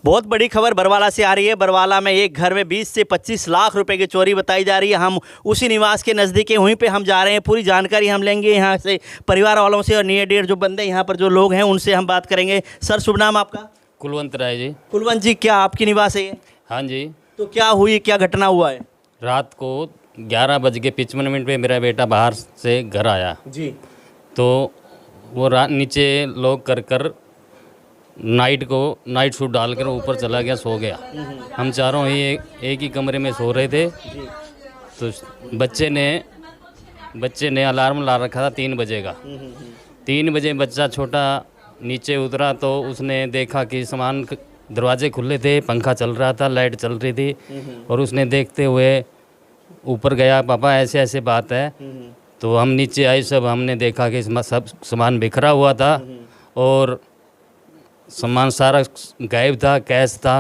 बहुत बड़ी खबर बरवाला से आ रही है। बरवाला में एक घर में 20 से 25 लाख रुपए की चोरी बताई जा रही है। हम उसी निवास के नज़दीक है, वहीं पे हम जा रहे हैं। पूरी जानकारी हम लेंगे यहाँ से परिवार वालों से और नियर डियर जो बंदे यहाँ पर जो लोग हैं उनसे हम बात करेंगे। सर शुभ नाम आपका? कुलवंत राय जी। कुलवंत जी, क्या आपकी निवास है ये? हाँ जी। तो क्या हुई, क्या घटना हुआ है? रात को 11:55 पे मेरा बेटा बाहर से घर आया जी। तो वो नीचे लॉक कर नाइट सूट डालकर ऊपर चला गया, सो गया। हम चारों ही एक ही कमरे में सो रहे थे। तो बच्चे ने अलार्म ला रखा था 3 बजे का। 3 बजे बच्चा छोटा नीचे उतरा तो उसने देखा कि सामान दरवाजे खुले थे, पंखा चल रहा था, लाइट चल रही थी। और उसने देखते हुए ऊपर गया, पापा ऐसे ऐसे बात है। तो हम नीचे आए, सब हमने देखा कि सब सामान बिखरा हुआ था और सामान सारा गायब था। कैश था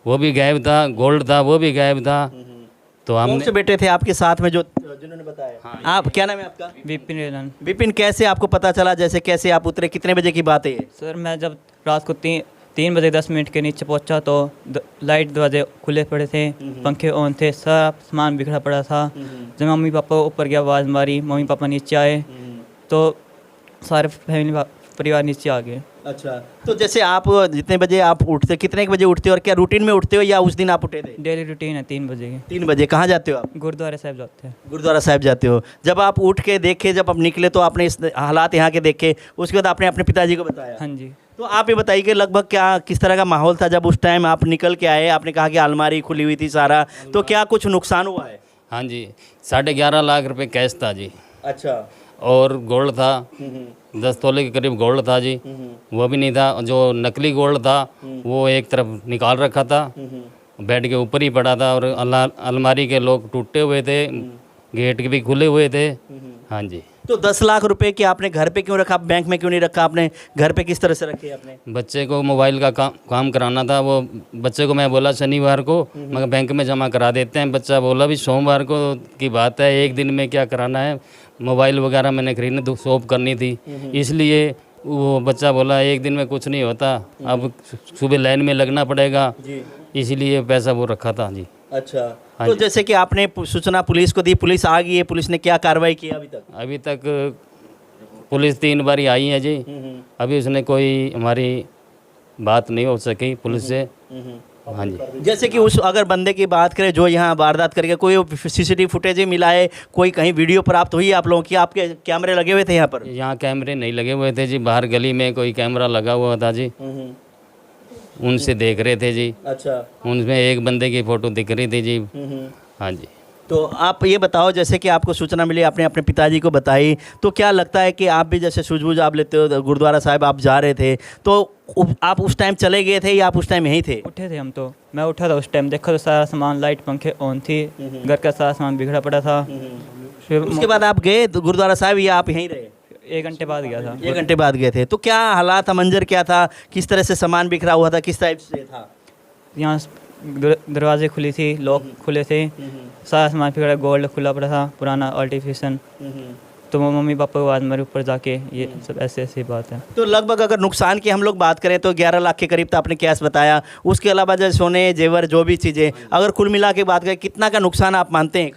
वो भी गायब था, गोल्ड था वो भी गायब था। तो कौन हमने से बेटे थे आपके साथ में जो जिन्होंने बताया? हाँ। आप क्या नाम है आपका? विपिन रेलन। विपिन, कैसे आपको पता चला, जैसे कैसे आप उतरे, कितने बजे की बात है ये? सर मैं जब रात को 3:10 के नीचे पहुंचा तो लाइट दरवाजे खुले पड़े थे, पंखे ऑन थे, सब सामान बिखरा पड़ा था। जब मम्मी पापा ऊपर गया, आवाज़ मारी, मम्मी पापा नीचे आए तो सारे फैमिली परिवार नीचे आ गए। अच्छा, तो जैसे आप जितने बजे आप उठते, कितने बजे उठते हो और क्या रूटीन में उठते हो या उस दिन आप उठे थे? डेली रूटीन है 3 बजे की। 3 बजे कहाँ जाते हो आप? गुरुद्वारा साहब जाते हैं। गुरुद्वारा साहिब जाते हो। जब आप उठ के देखे, जब आप निकले तो आपने इस हालात यहाँ के देखे, उसके बाद आपने अपने पिताजी को बताया? हाँ जी। तो आप ये बताइए कि लगभग क्या किस तरह का माहौल था जब उस टाइम आप निकल के आए? आपने कहा कि अलमारी खुली हुई थी सारा, तो क्या कुछ नुकसान हुआ है? हाँ जी, 11.5 लाख रुपए कैश था जी। अच्छा। और गोल्ड था 10 तोले के करीब गोल्ड था जी। वो भी नहीं था। जो नकली गोल्ड था वो एक तरफ निकाल रखा था, बेड के ऊपर ही पड़ा था। और अलमारी के लॉक टूटे हुए थे, गेट भी खुले हुए थे। हाँ जी। तो 10 लाख रुपए की आपने घर पे क्यों रखा, बैंक में क्यों नहीं रखा? आपने घर पे किस तरह से रखे आपने? बच्चे को मोबाइल का काम कराना था। वो बच्चे को मैं बोला शनिवार को मगर बैंक में जमा करा देते हैं। बच्चा बोला भी सोमवार को की बात है, एक दिन में क्या कराना है। मोबाइल वगैरह मैंने खरीदने शॉप करनी थी, इसलिए वो बच्चा बोला एक दिन में कुछ नहीं होता, अब सुबह लाइन में लगना पड़ेगा, इसीलिए पैसा वो रखा था जी। अच्छा, हाँ तो जी। जैसे कि आपने सूचना पुलिस को दी, पुलिस आ गई है, पुलिस ने क्या कार्रवाई की अभी तक? अभी तक पुलिस 3 बार आई है जी। अभी उसने कोई हमारी बात नहीं हो सकी पुलिस से। हाँ जी। जैसे कि उस अगर बंदे की बात करें जो यहाँ वारदात करके, कोई सीसीटीवी फुटेज मिला है, कोई कहीं वीडियो प्राप्त हुई है आप लोगों की? आपके कैमरे लगे हुए थे यहाँ पर? यहाँ कैमरे नहीं लगे हुए थे जी, बाहर गली में कोई कैमरा लगा हुआ था जी, उनसे देख रहे थे जी। अच्छा। उनमें एक बंदे की फ़ोटो दिख रही थी जी। हाँ जी। तो आप ये बताओ, जैसे कि आपको सूचना मिली, आपने अपने पिताजी को बताई, तो क्या लगता है कि आप भी जैसे सूझबूझ आप लेते हो, गुरुद्वारा साहिब आप जा रहे थे, तो आप उस टाइम चले गए थे या आप उस टाइम यहीं थे? उठे थे हम तो, मैं उठा था उस टाइम, देखा तो सारा सामान, लाइट पंखे ऑन थी, घर का सारा सामान बिखरा पड़ा था। फिर उसके बाद आप गए तो गुरुद्वारा साहिब या आप यहीं रहे? 1 घंटे बाद गया था। 1 घंटे बाद गए थे। तो क्या हालात, मंजर क्या था, किस तरह से सामान बिखरा हुआ था, किस टाइप से था? यहाँ दरवाजे खुली थी, लॉक खुले थे, सारा सामान बिखरा, गोल्ड खुला पड़ा था, पुराना आर्टिफिशियल। तो वो मम्मी पापा को आवाज़ मारी ऊपर जाके, ये सब ऐसे ऐसी बात है। तो लगभग अगर नुकसान की हम लोग बात करें तो 11 लाख के करीब तो आपने कैश बताया। उसके अलावा जैसे सोने जेवर जो भी चीज़ें, अगर कुल मिला के बात करें कितना का नुकसान आप मानते हैं?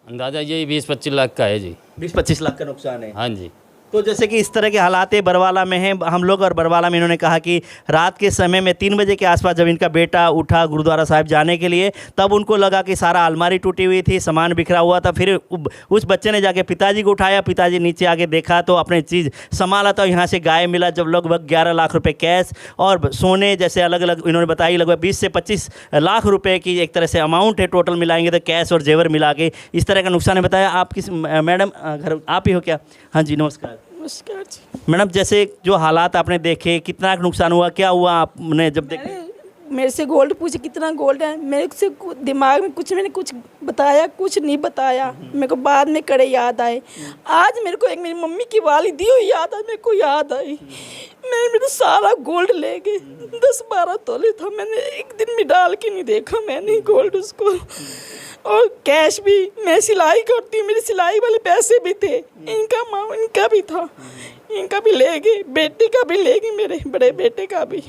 अंदाज़ा यही 20-25 लाख का है जी। 20-25 लाख का नुकसान है। हाँ जी। तो जैसे कि इस तरह के हालात बरवाला में हैं हम लोग, और बरवाला में इन्होंने कहा कि रात के समय में 3 बजे के आसपास जब इनका बेटा उठा गुरुद्वारा साहिब जाने के लिए, तब उनको लगा कि सारा अलमारी टूटी हुई थी, सामान बिखरा हुआ था। फिर उस बच्चे ने जाके पिताजी को उठाया, पिताजी नीचे आके देखा तो अपने चीज़ संभाला तो यहाँ से गायब मिला, जब लगभग 11 लाख रुपए कैश और सोने जैसे अलग अलग इन्होंने बताई, लगभग 20 से 25 लाख रुपए की एक तरह से अमाउंट है। टोटल मिलाएंगे तो कैश और जेवर मिला के इस तरह का नुकसान है। बताया आप किस मैडम, घर आप ही हो क्या? हाँ जी, नमस्कार। नमस्कार जी। मैडम, जैसे जो हालात आपने देखे, कितना नुकसान हुआ, क्या हुआ आपने जब देखे? मेरे से गोल्ड पूछे कितना गोल्ड है, मेरे से दिमाग में कुछ, मैंने कुछ बताया, कुछ नहीं बताया। मेरे को बाद में कड़े याद आए। आज मेरे को एक मेरी मम्मी की वाली दी हुई याद आई, मेरे को याद आई। मेरा सारा गोल्ड ले गए, 10-12 तोले था। मैंने एक दिन में डाल के नहीं देखा मैंने गोल्ड उसको। और कैश भी, मैं सिलाई करती हूँ, मेरी सिलाई वाले पैसे भी थे, इनका भी था, इनका भी ले गए, बेटे का भी ले गए, मेरे बड़े बेटे का भी।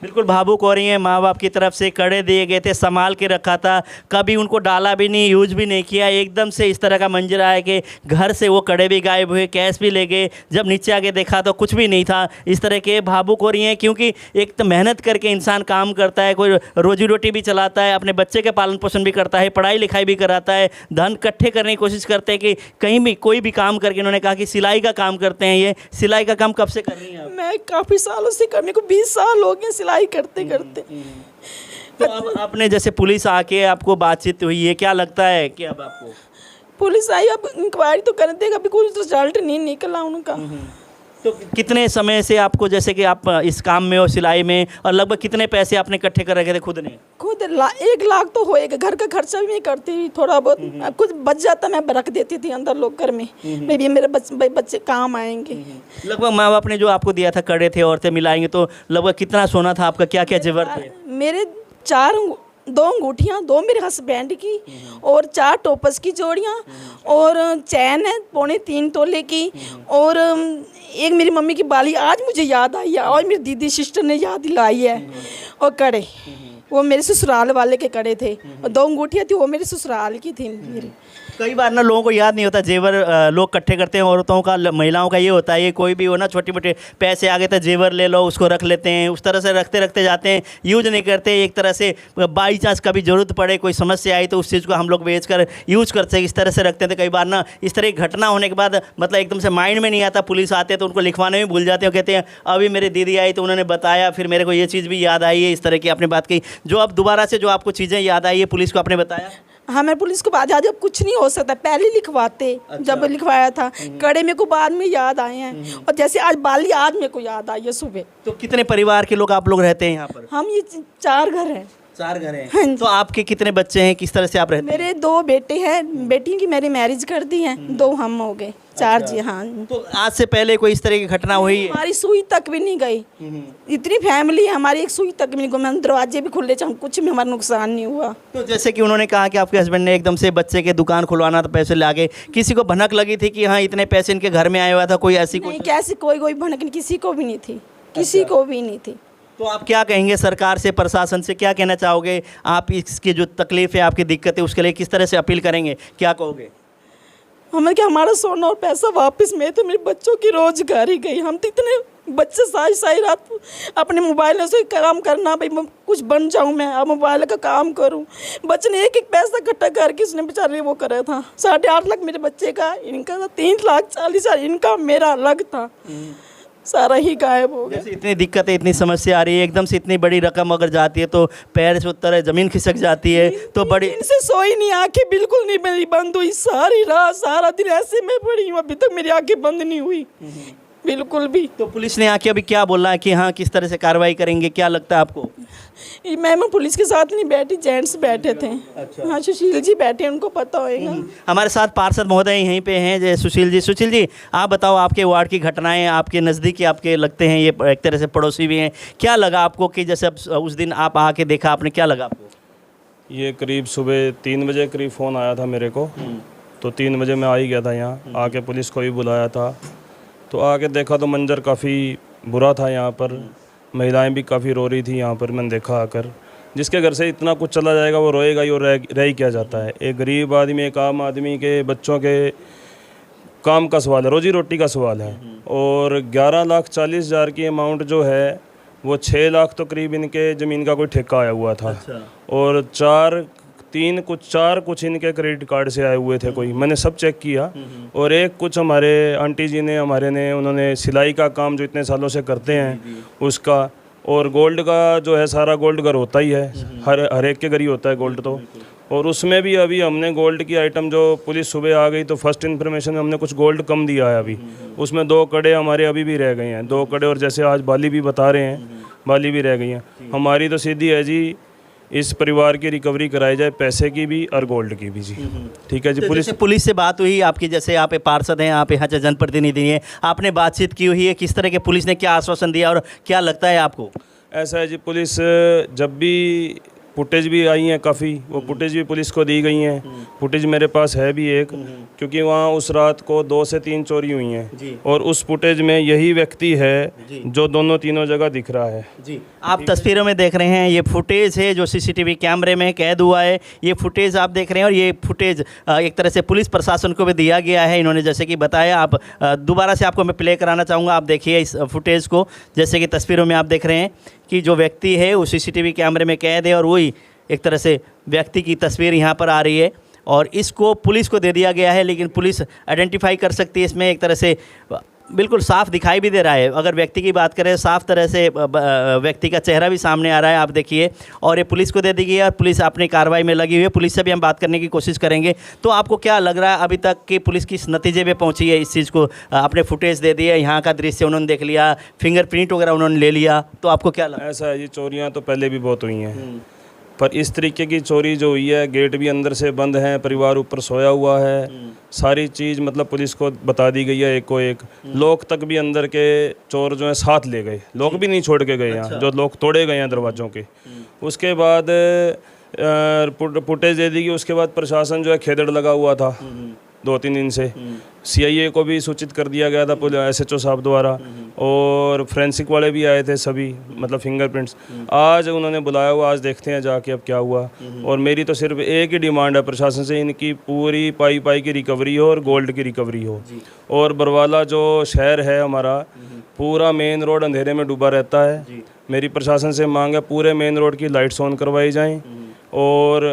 बिल्कुल भावुक हो रही हैं। माँ बाप की तरफ से कड़े दिए गए थे, संभाल के रखा था, कभी उनको डाला भी नहीं, यूज भी नहीं किया। एकदम से इस तरह का मंजर आया कि घर से वो कड़े भी गायब हुए, कैश भी ले गए, जब नीचे आके देखा तो कुछ भी नहीं था। इस तरह के भावुक हो रही हैं क्योंकि एक तो मेहनत करके इंसान काम करता है, कोई रोजी रोटी भी चलाता है, अपने बच्चे के पालन पोषण भी करता है, पढ़ाई लिखाई भी कराता है, धन इकट्ठे करने की कोशिश करते हैं कि कहीं भी कोई भी काम करके। इन्होंने कहा कि सिलाई का काम करते हैं। ये सिलाई का काम कब से कर रही हैं आप? मैं काफ़ी सालों से मेरे को 20 साल हो गए सिलाई करते करते। तो अब आपने जैसे पुलिस आके आपको बातचीत हुई है, क्या लगता है कि अब आपको? पुलिस आई, अब इंक्वायरी तो कर देगा, अभी कोई रिजल्ट नहीं निकला उनका। तो कितने समय से आपको, जैसे कि आप इस काम में हो सिलाई में, और लगभग कितने पैसे आपने इकट्ठे कर रखे थे खुद ने? खुद 1 लाख तो होएगा, घर का खर्चा भी मैं करती थोड़ा बहुत, कुछ बच जाता मैं रख देती थी अंदर लॉकर में, मे भी मेरे बच्चे काम आएंगे। लगभग माँ बाप ने जो आपको दिया था, कड़े थे, औरतें मिलाएंगे, तो लगभग कितना सोना था आपका, क्या क्या जेवर थे? मेरे 2 अंगूठियाँ, 2 मेरे हस्बैंड की, और 4 टोपस की जोड़ियाँ, और चैन है 3.25 तोले की, और एक मेरी मम्मी की बाली आज मुझे याद आई है, और मेरी दीदी सिस्टर ने याद दिलाई है। और कड़े वो मेरे ससुराल वाले के कड़े थे, और 2 अंगूठियाँ थी वो मेरे ससुराल की थी मेरी। कई बार ना लोगों को याद नहीं होता जेवर, लोग इकट्ठे करते हैं, औरतों का, महिलाओं का ये होता है, ये कोई भी हो ना, छोटे मोटे पैसे आ गए तो जेवर ले लो, उसको रख लेते हैं, उस तरह से रखते रखते जाते हैं, यूज नहीं करते। एक तरह से बाई चांस कभी ज़रूरत पड़े, कोई समस्या आई, तो उस चीज़ को हम लोग बेच कर यूज करते हैं, इस तरह से रखते हैं। तो कई बार ना इस तरह की घटना होने के बाद मतलब एकदम से माइंड में नहीं आता, पुलिस आते हैं तो उनको लिखवाने में भूल जाते हैं, कहते हैं अभी मेरी दीदी आई तो उन्होंने बताया, फिर मेरे को ये चीज़ भी याद आई है, इस तरह की आपने बात की। जो अब दोबारा से जो आपको चीज़ें याद आई है, पुलिस को आपने बताया? हाँ, मैं पुलिस को बाद, अब कुछ नहीं हो सकता, पहले लिखवाते। जब लिखवाया था कड़े मेरे को बाद में याद आए हैं, और जैसे आज बाली आज मेरे को याद आई है सुबह। तो कितने परिवार के लोग आप लोग रहते हैं यहाँ पर? हम ये 4 घर हैं। 4 घर हैं। हाँ जी। तो आपके कितने बच्चे हैं, किस तरह से आप रहते हैं? मेरे 2 बेटे हैं, बेटी की मेरी मैरिज कर दी है, 2 हम हो गए, 4 जी। हाँ, तो आज से पहले कोई इस तरह की घटना हुई है? हमारी सुई तक भी नहीं गई, इतनी फैमिली है हमारी, एक सुई तक भी नहीं गई, हम दरवाजे भी खुले, कुछ भी हमारा नुकसान नहीं हुआ। तो जैसे कि उन्होंने कहा कि आपके हस्बैंड ने एकदम से बच्चे के दुकान खुलवाना था, पैसे लाके, किसी को भनक लगी थी कि हाँ इतने पैसे इनके घर में आया हुआ था, कोई ऐसी नहीं, कुछ? कैसे कोई भनक नहीं, किसी को भी नहीं थी, किसी को भी नहीं थी। तो आप क्या कहेंगे सरकार से, प्रशासन से क्या कहना चाहोगे? आप इसकी जो तकलीफ है, आपकी दिक्कत है, उसके लिए किस तरह से अपील करेंगे, क्या कहोगे? हमें क्या, हमारा सोना और पैसा वापस में, तो मेरे बच्चों की रोजगारी गई। हम तो इतने बच्चे सारी रात अपने मोबाइल से काम करना, भाई कुछ बन जाऊं मैं, अब मोबाइल का काम करूं। बच्चे ने एक पैसा इकट्ठा करके उसने बेचारे वो करा था। 8.5 लाख मेरे बच्चे का इनका था, 3,40,000 इनका मेरा अलग था, सारा ही गायब हो गया। जैसे इतनी दिक्कतें, इतनी समस्या आ रही है, एकदम से इतनी बड़ी रकम अगर जाती है तो पैर से उत्तर ज़मीन खिसक जाती है, तो बड़ी इनसे सोई नहीं, आंखें बिल्कुल नहीं मेरी बंद हुई, सारी रात सारा दिन ऐसे मैं पड़ी हूँ, अभी तक मेरी आंखें बंद नहीं हुई बिल्कुल भी। तो पुलिस ने आके अभी क्या बोला है कि हाँ किस तरह से कार्रवाई करेंगे, क्या लगता है आपको? मैं पुलिस के साथ नहीं बैठी, जेंट्स बैठे थे। अच्छा। हाँ, सुशील जी बैठे, उनको पता होएगा। हमारे साथ पार्षद महोदय यहीं पे हैं, जय सुशील जी। सुशील जी, आप बताओ, आपके वार्ड की घटनाएं आपके नज़दीकी आपके लगते हैं, ये एक तरह से पड़ोसी भी हैं, क्या लगा आपको कि जैसे अब उस दिन आप आके देखा, आपने क्या लगा आपको? ये करीब सुबह 3 बजे करीब फ़ोन आया था मेरे को, तो 3 बजे मैं आ ही गया था यहाँ, आके पुलिस को भी बुलाया था, तो आके देखा तो मंजर काफ़ी बुरा था यहाँ पर, महिलाएं भी काफ़ी रो रही थी यहाँ पर, मैंने देखा आकर। जिसके घर से इतना कुछ चला जाएगा वो रोएगा ही, और रह ही क्या जाता है। एक गरीब आदमी, एक आम आदमी के बच्चों के काम का सवाल है, रोजी रोटी का सवाल है। और 11,40,000 की अमाउंट जो है वो 6 लाख तो करीब इनके ज़मीन का कोई ठेका आया हुआ था। और 4 कुछ इनके क्रेडिट कार्ड से आए हुए थे कोई, मैंने सब चेक किया। और एक कुछ हमारे आंटी जी ने उन्होंने सिलाई का काम जो इतने सालों से करते हैं उसका, और गोल्ड का जो है सारा गोल्ड घर होता ही है, हर एक के घर ही होता है गोल्ड तो। और उसमें भी अभी हमने गोल्ड की आइटम जो पुलिस सुबह आ गई तो फर्स्ट इन्फॉर्मेशन में हमने कुछ गोल्ड कम दिया है अभी, उसमें 2 कड़े हमारे अभी भी रह गए हैं, 2 कड़े, और जैसे आज बाली भी बता रहे हैं, बाली भी रह गई हैं। हमारी तो सीधी है जी, इस परिवार की रिकवरी कराई जाए, पैसे की भी और गोल्ड की भी जी। ठीक है जी। पुलिस से बात हुई आपकी, जैसे आप पार्षद हैं, आप यहाँ जनप्रतिनिधि हैं, आपने बातचीत की हुई है, किस तरह के पुलिस ने क्या आश्वासन दिया और क्या लगता है आपको? ऐसा है जी, पुलिस जब भी फुटेज भी आई हैं काफ़ी, वो फुटेज भी पुलिस को दी गई हैं। फुटेज मेरे पास है भी एक, क्योंकि वहाँ उस रात को 2 से 3 चोरी हुई हैं, और उस फुटेज में यही व्यक्ति है जो दोनों तीनों जगह दिख रहा है। जी। आप तस्वीरों में देख रहे हैं ये फुटेज है जो सीसीटीवी कैमरे में कैद हुआ है। ये फुटेज आप देख रहे हैं और ये फुटेज एक तरह से पुलिस प्रशासन को भी दिया गया है। इन्होंने जैसे कि बताया, आप दोबारा से आपको मैं प्ले कराना चाहूँगा। आप देखिए इस फुटेज को, जैसे कि तस्वीरों में आप देख रहे हैं कि जो व्यक्ति है वो सीसीटीवी कैमरे में कैद है और वही एक तरह से व्यक्ति की तस्वीर यहाँ पर आ रही है और इसको पुलिस को दे दिया गया है, लेकिन पुलिस आइडेंटिफाई कर सकती है। इसमें एक तरह से बिल्कुल साफ दिखाई भी दे रहा है। अगर व्यक्ति की बात करें, साफ तरह से व्यक्ति का चेहरा भी सामने आ रहा है, आप देखिए। और ये पुलिस को दे दी गई है और पुलिस अपनी कार्रवाई में लगी हुई है। पुलिस से भी हम बात करने की कोशिश करेंगे। तो आपको क्या लग रहा है अभी तक कि पुलिस किस नतीजे पे पहुंची है? इस चीज़ को आपने फुटेज दे दिया, यहाँ का दृश्य उन्होंने देख लिया, फिंगरप्रिंट वगैरह उन्होंने ले लिया, तो आपको क्या लगा? ऐसा है जी, चोरियां तो पहले भी बहुत हुई हैं, पर इस तरीके की चोरी जो हुई है, गेट भी अंदर से बंद है, परिवार ऊपर सोया हुआ है, सारी चीज़ मतलब पुलिस को बता दी गई है एक को एक। लोग तक भी अंदर के चोर जो है साथ ले गए, लोग भी नहीं छोड़ के गए यहाँ, जो लोग तोड़े गए हैं दरवाज़ों के। उसके बाद फुटेज दे दी गई। उसके बाद प्रशासन जो है खेदड़ लगा हुआ था 2-3 दिन से। CIA को भी सूचित कर दिया गया था SHO साहब द्वारा, और फोरेंसिक वाले भी आए थे सभी, मतलब फिंगरप्रिंट्स। आज उन्होंने बुलाया हुआ, आज देखते हैं जाके अब क्या हुआ। और मेरी तो सिर्फ एक ही डिमांड है प्रशासन से, इनकी पूरी पाई की रिकवरी हो और गोल्ड की रिकवरी हो। और बरवाला जो शहर है हमारा, पूरा मेन रोड अंधेरे में डूबा रहता है। मेरी प्रशासन से मांग है पूरे मेन रोड की लाइट्स ऑन करवाई जाएँ। और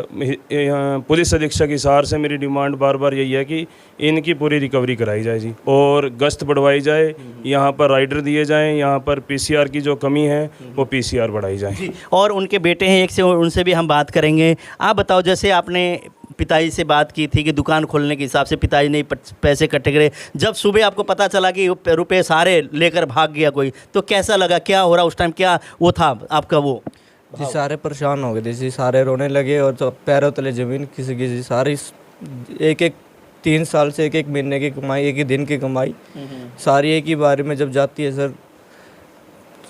पुलिस अधीक्षक हिसार से मेरी डिमांड बार बार यही है कि इनकी पूरी रिकवरी कराई जाए जी, और गश्त बढ़वाई जाए, यहाँ पर राइडर दिए जाएं, यहाँ पर PCR की जो कमी है वो PCR बढ़ाई जाए। और उनके बेटे हैं एक से, उनसे भी हम बात करेंगे। आप बताओ, जैसे आपने पिताजी से बात की थी कि दुकान खोलने के हिसाब से पिताजी ने पैसे इकट्ठे करे, जब सुबह आपको पता चला कि रुपये सारे लेकर भाग गया कोई, तो कैसा लगा? क्या हो रहा उस टाइम, क्या वो था आपका वो? जी सारे परेशान हो गए थे जी, सारे रोने लगे और तो पैरों तले ज़मीन खिसक गई जी। सारी एक 3 साल से एक महीने की कमाई, एक ही दिन की कमाई सारी एक ही बारी में जब जाती है सर,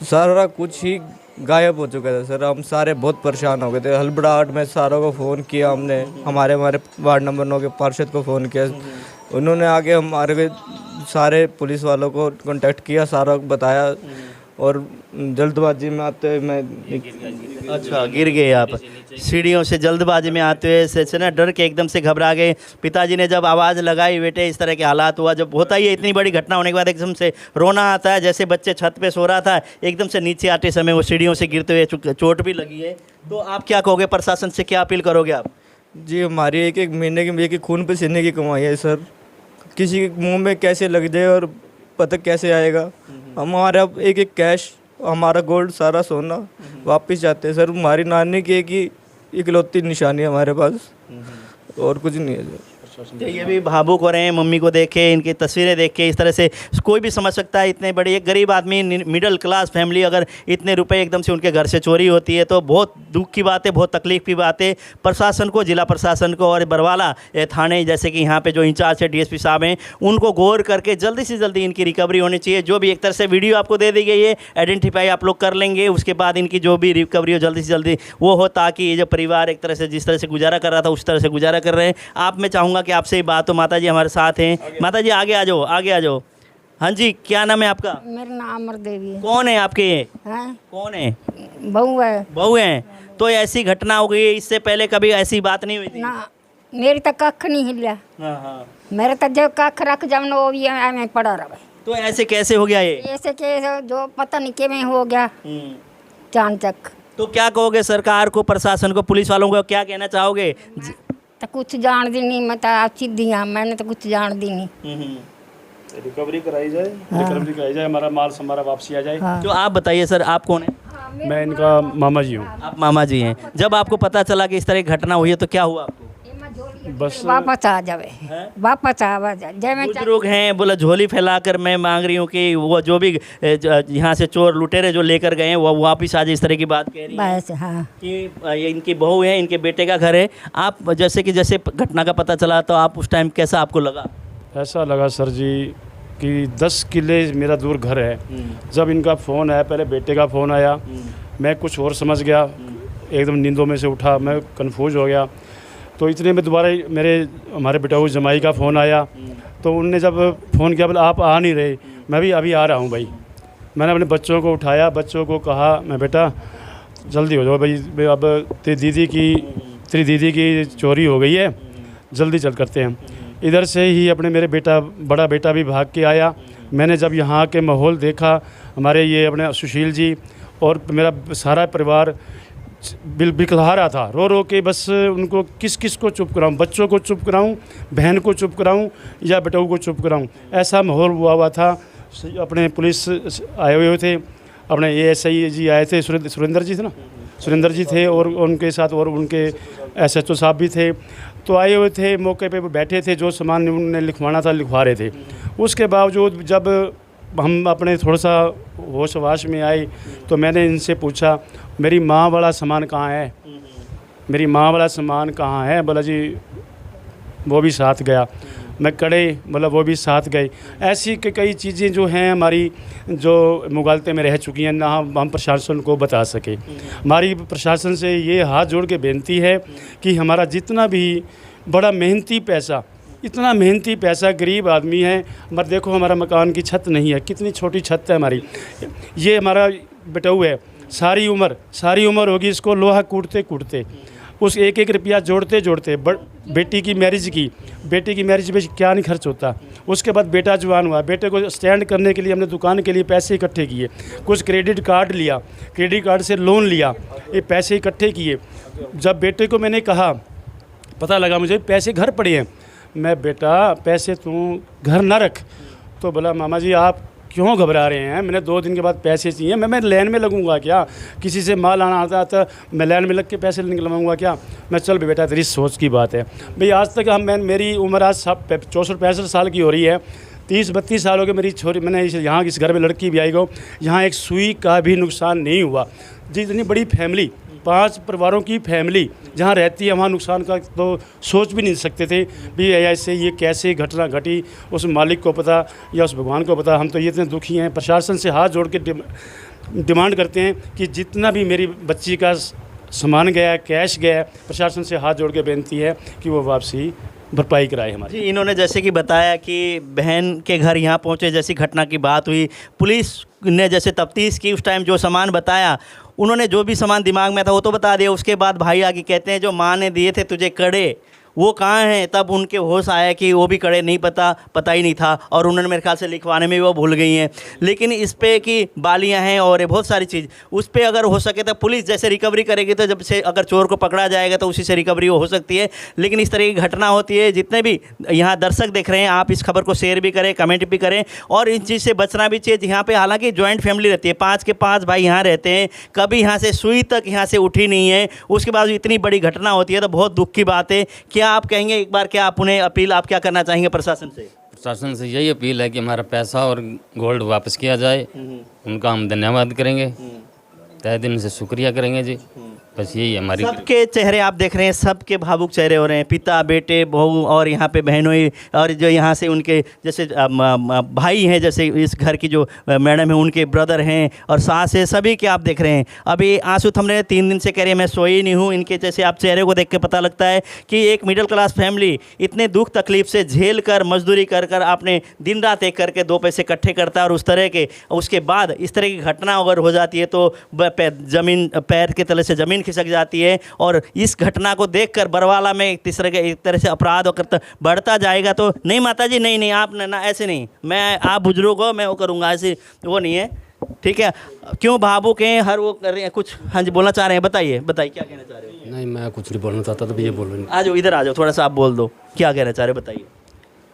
सारा कुछ ही गायब हो चुका था सर। हम सारे बहुत परेशान हो गए थे। हड़बड़ाहट में सारों को फ़ोन किया हमने, हमारे वार्ड नंबर 9 के पार्षद को फ़ोन किया, उन्होंने आगे हमारे सारे पुलिस वालों को कांटेक्ट किया, सारा बताया। और जल्दबाजी में आते हुए मैं अच्छा गिर गए आप सीढ़ियों से, जल्दबाजी में आते हुए से ना डर के एकदम से घबरा गए। पिताजी ने जब आवाज़ लगाई, बेटे इस तरह के हालात हुआ, जब होता ही है इतनी बड़ी घटना होने के बाद एकदम से रोना आता है। जैसे बच्चे छत पे सो रहा था, एकदम से नीचे आते समय वो सीढ़ियों से गिरते हुए चोट भी लगी है। तो आप क्या कहोगे, प्रशासन से क्या अपील करोगे आप? जी हमारी एक महीने की एक खून पसीने की कमाई है सर, किसी के मुँह में कैसे लग जाए और पता कैसे आएगा। हमारा एक कैश, हमारा गोल्ड, सारा सोना वापस जाते हैं सर। हमारी नानी की एक ही इकलौती निशानी है हमारे पास, और कुछ नहीं है सर। ये भी भावुक हो रहे हैं, मम्मी को देख के, इनकी तस्वीरें देख के। इस तरह से कोई भी समझ सकता है, इतने बड़े एक गरीब आदमी, मिडिल क्लास फैमिली, अगर इतने रुपए एकदम से उनके घर से चोरी होती है तो बहुत दुख की बात है, बहुत तकलीफ की बात है। प्रशासन को, जिला प्रशासन को और बरवाला थाने, जैसे कि यहाँ पे जो इंचार्ज है DSP साहब हैं, उनको गौर करके जल्दी से जल्दी इनकी रिकवरी होनी चाहिए। जो भी एक तरह से वीडियो आपको दे दी गई है, आइडेंटिफाई आप लोग कर लेंगे, उसके बाद इनकी जो भी रिकवरी हो जल्दी से जल्दी वो हो, ताकि ये जो परिवार एक तरह से जिस तरह से गुजारा कर रहा था उस तरह से गुजारा कर रहे हैं। आप, मैं चाहूँगा कि आपसे बात, तो माता जी हमारे साथ हैं। माता जी आगे आ जाओ, आगे आ जाओ। हाँ जी, क्या नाम है आपका? मेरा नाम अमर देवी है। कौन है आपके ये? हैं? कौन है? बहू है बहू हैं? तो ऐसी घटना हो गई है, इससे पहले कभी ऐसी बात नहीं हुई थी? ना, मेरी तो कख नहीं हिलिया। हाँ। मेरे तो जो कख रख जमन वो भी में पड़ा रहे। तो ऐसे कैसे हो गया ये? ऐसे के जो पता नहीं के में हो गया चानचक। तो क्या कहोगे सरकार को, प्रशासन को, पुलिस वालों को क्या कहना चाहोगे? तो कुछ जान दी नहीं, मैं तो सीधी हाँ, मैंने तो कुछ जान दी नहीं। रिकवरी कराई जाए, रिकवरी कराई जाए, हमारा माल हमारा वापसी आ जाए। तो आप बताइए सर, आप कौन है? मैं इनका मामा जी हूँ। आप मामा जी हैं। जब आपको पता चला कि इस तरह की घटना हुई है तो क्या हुआ आपको? बस वापस आ जावे, वापस आ जाए। मैं बुजुर्ग हैं, बोला झोली फैलाकर मैं मांग रही हूँ कि वो जो भी यहाँ से चोर लुटेरे जो लेकर गए हैं वो वापस आ जाए, इस तरह की बात कह रही है बस हाँ, कि ये इनकी बहू है, इनके बेटे का घर है। आप जैसे घटना का पता चला तो आप उस टाइम कैसा आपको लगा? ऐसा लगा सर जी कि 10 किले मेरा दूर घर है। जब इनका फ़ोन आया, पहले बेटे का फ़ोन आया, मैं कुछ और समझ गया, एकदम नींदों में से उठा, मैं कंफ्यूज हो गया। तो इतने में दोबारा हमारे बेटाऊ जमाई का फ़ोन आया, तो उनने जब फ़ोन किया, बोला आप आ नहीं रहे। मैं भी अभी आ रहा हूँ भाई, मैंने अपने बच्चों को उठाया, बच्चों को कहा मैं बेटा जल्दी हो जाओ भाई, अब तेरी दीदी की चोरी हो गई है, जल्दी चल करते हैं। इधर से ही अपने मेरे बड़ा बेटा भी भाग के आया। मैंने जब यहाँ के माहौल देखा, हमारे ये अपने सुशील जी और मेरा सारा परिवार बिलखला रहा था, रो रो के, बस उनको किस को चुप कराऊं, बच्चों को चुप कराऊं, बहन को चुप कराऊं या बेटों को चुप कराऊं, ऐसा माहौल हुआ था। अपने पुलिस आए हुए थे, अपने ASI जी आए थे, सुरेंद्र जी थे ना, सुरेंद्र जी थे और उनके साथ और उनके SHO साहब भी थे। तो आए हुए थे, मौके पे बैठे थे, जो सामान उन्होंने लिखवाना था लिखवा रहे थे। उसके बावजूद जब हम अपने थोड़ा सा होश वाश में आए तो मैंने इनसे पूछा मेरी माँ वाला सामान कहाँ है, मेरी माँ वाला सामान कहाँ है। बोला जी वो भी साथ गया। मैं कड़े मतलब वो भी साथ गए। ऐसी कई चीज़ें जो हैं हमारी जो मुगालते में रह चुकी हैं, ना हम प्रशासन को बता सके। हमारी प्रशासन से ये हाथ जोड़ के बेनती है कि हमारा जितना भी बड़ा मेहनती पैसा, इतना मेहनती पैसा, गरीब आदमी है, मगर देखो हमारा मकान की छत नहीं है, कितनी छोटी छत है हमारी। ये हमारा बेटऊ है, सारी उम्र होगी इसको लोहा कूटते कूटते, उस एक रुपया जोड़ते जोड़ते बेटी की मैरिज पे क्या नहीं खर्च होता। उसके बाद बेटा जवान हुआ, बेटे को स्टैंड करने के लिए हमने दुकान के लिए पैसे इकट्ठे किए, कुछ क्रेडिट कार्ड लिया, क्रेडिट कार्ड से लोन लिया, ये पैसे इकट्ठे किए। जब बेटे को मैंने कहा, पता लगा मुझे पैसे घर पड़े हैं, मैं बेटा पैसे तू घर ना रख। तो बोला मामा जी आप क्यों घबरा रहे हैं, मैंने 2 दिन के बाद पैसे चाहिए, मैं लाइन में लगूंगा क्या, किसी से माल आना आता था मैं लाइन में लग के पैसे निकलवाऊंगा क्या। मैं चल बेटा तेरी सोच की बात है भाई। आज तक मेरी उम्र आज 64-65 साल की हो रही है, 30-32 साल हो गए मेरी छोरी, मैंने यहाँ इस घर में लड़की भी आई गो, यहाँ एक सुई का भी नुकसान नहीं हुआ। जितनी बड़ी फैमिली, 5 परिवारों की फैमिली जहाँ रहती है, वहाँ नुकसान का तो सोच भी नहीं सकते थे भी ऐसे ये कैसे घटना घटी, उस मालिक को पता या उस भगवान को पता। हम तो ये इतने दुखी हैं, प्रशासन से हाथ जोड़ के डिमांड करते हैं कि जितना भी मेरी बच्ची का सामान गया, कैश गया, प्रशासन से हाथ जोड़ के बेनती है कि वो वापसी भरपाई कराए हमारी। जी, इन्होंने जैसे कि बताया कि बहन के घर यहाँ पहुँचे, जैसी घटना की बात हुई, पुलिस ने जैसे तफ्तीश की, उस टाइम जो सामान बताया, उन्होंने जो भी सामान दिमाग में था वो तो बता दिया। उसके बाद भाई आगे कहते हैं जो माँ ने दिए थे तुझे कड़े, वो कहाँ हैं। तब उनके होश आया कि वो भी कड़े नहीं पता ही नहीं था, और उन्होंने मेरे ख्याल से लिखवाने में भी वो भूल गई हैं। लेकिन इस पे कि बालियाँ हैं और बहुत सारी चीज़, उस पे अगर हो सके तो पुलिस जैसे रिकवरी करेगी, तो जब से अगर चोर को पकड़ा जाएगा तो उसी से रिकवरी हो सकती है। लेकिन इस तरह की घटना होती है। जितने भी यहाँ दर्शक देख रहे हैं, आप इस खबर को शेयर भी करें, कमेंट भी करें, और इन चीज़ से बचना भी चाहिए। यहाँ पे हालांकि जॉइंट फैमिली रहती है, 5 के 5 भाई यहाँ रहते हैं, कभी यहाँ से सुई तक यहाँ से उठी नहीं है, उसके बाद इतनी बड़ी घटना होती है तो बहुत दुख की बात है। क्या आप कहेंगे एक बार, क्या आप उन्हें अपील आप क्या करना चाहेंगे प्रशासन से? प्रशासन से यही अपील है कि हमारा पैसा और गोल्ड वापस किया जाए। उनका हम धन्यवाद करेंगे, तहे दिल से शुक्रिया करेंगे जी। बस यही हमारी। सबके चेहरे आप देख रहे हैं, सबके भावुक चेहरे हो रहे हैं, पिता, बेटे, बहू, और यहाँ पे बहनों, और जो यहाँ से उनके जैसे भाई हैं, जैसे इस घर की जो मैडम है उनके ब्रदर हैं और सास है, सभी के आप देख रहे हैं। अभी आंसू थम रहे हैं, 3 दिन से कह रहे हैं मैं सोई नहीं हूँ। इनके जैसे आप चेहरे को देख के पता लगता है कि एक मिडिल क्लास फैमिली इतने दुख तकलीफ से झेल कर, मजदूरी कर आपने दिन रात एक करके 2 पैसे इकट्ठे करता है, और उस तरह के उसके बाद इस तरह की घटना अगर हो जाती है तो ज़मीन पैर के तले से ज़मीन खिसक जाती है। और इस घटना को देखकर बरवाला में एक तरह से अपराध बढ़ता जाएगा। तो नहीं माता जी, नहीं आप ना ऐसे नहीं, मैं आप बुजुर्ग हो, मैं वो करूँगा, ऐसे वो नहीं है, ठीक है। क्यों भावुक हैं, हर वो कर रहे हैं कुछ? हाँ जी, बोलना चाह रहे हैं, बताइए क्या कहना चाह रहे हो? नहीं, मैं कुछ नहीं बोलना चाहता, तो ये बोल रहे हैं। आ जाओ, इधर आ जाओ, थोड़ा सा आप बोल दो, क्या कहना चाह रहे हो, बताइए।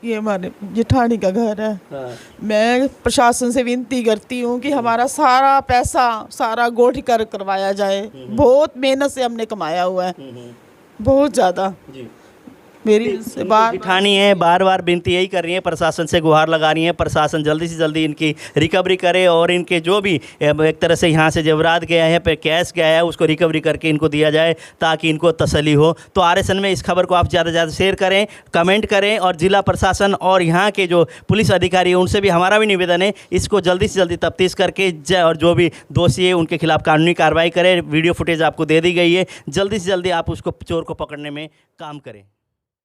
ये हमारे जेठानी का घर है। मैं प्रशासन से विनती करती हूँ कि हमारा सारा पैसा, सारा गोल्ड करवाया जाए। बहुत मेहनत से हमने कमाया हुआ है, बहुत ज़्यादा। मेरी जेठानी है, बार बार विनती यही कर रही है, प्रशासन से गुहार लगा रही है, प्रशासन जल्दी से जल्दी इनकी रिकवरी करे, और इनके जो भी एक तरह से यहाँ से जेवरात गया है, पे कैश गया है, उसको रिकवरी करके इनको दिया जाए ताकि इनको तसल्ली हो। तो RSN में इस खबर को आप ज़्यादा से ज़्यादा शेयर करें, कमेंट करें, और जिला प्रशासन और यहाँ के जो पुलिस अधिकारी हैं उनसे भी हमारा भी निवेदन है, इसको जल्दी से जल्दी तफ्तीश करके और जो भी दोषी है उनके खिलाफ कानूनी कार्रवाई करें। वीडियो फुटेज आपको दे दी गई है, जल्दी से जल्दी आप उसको चोर को पकड़ने में काम करें।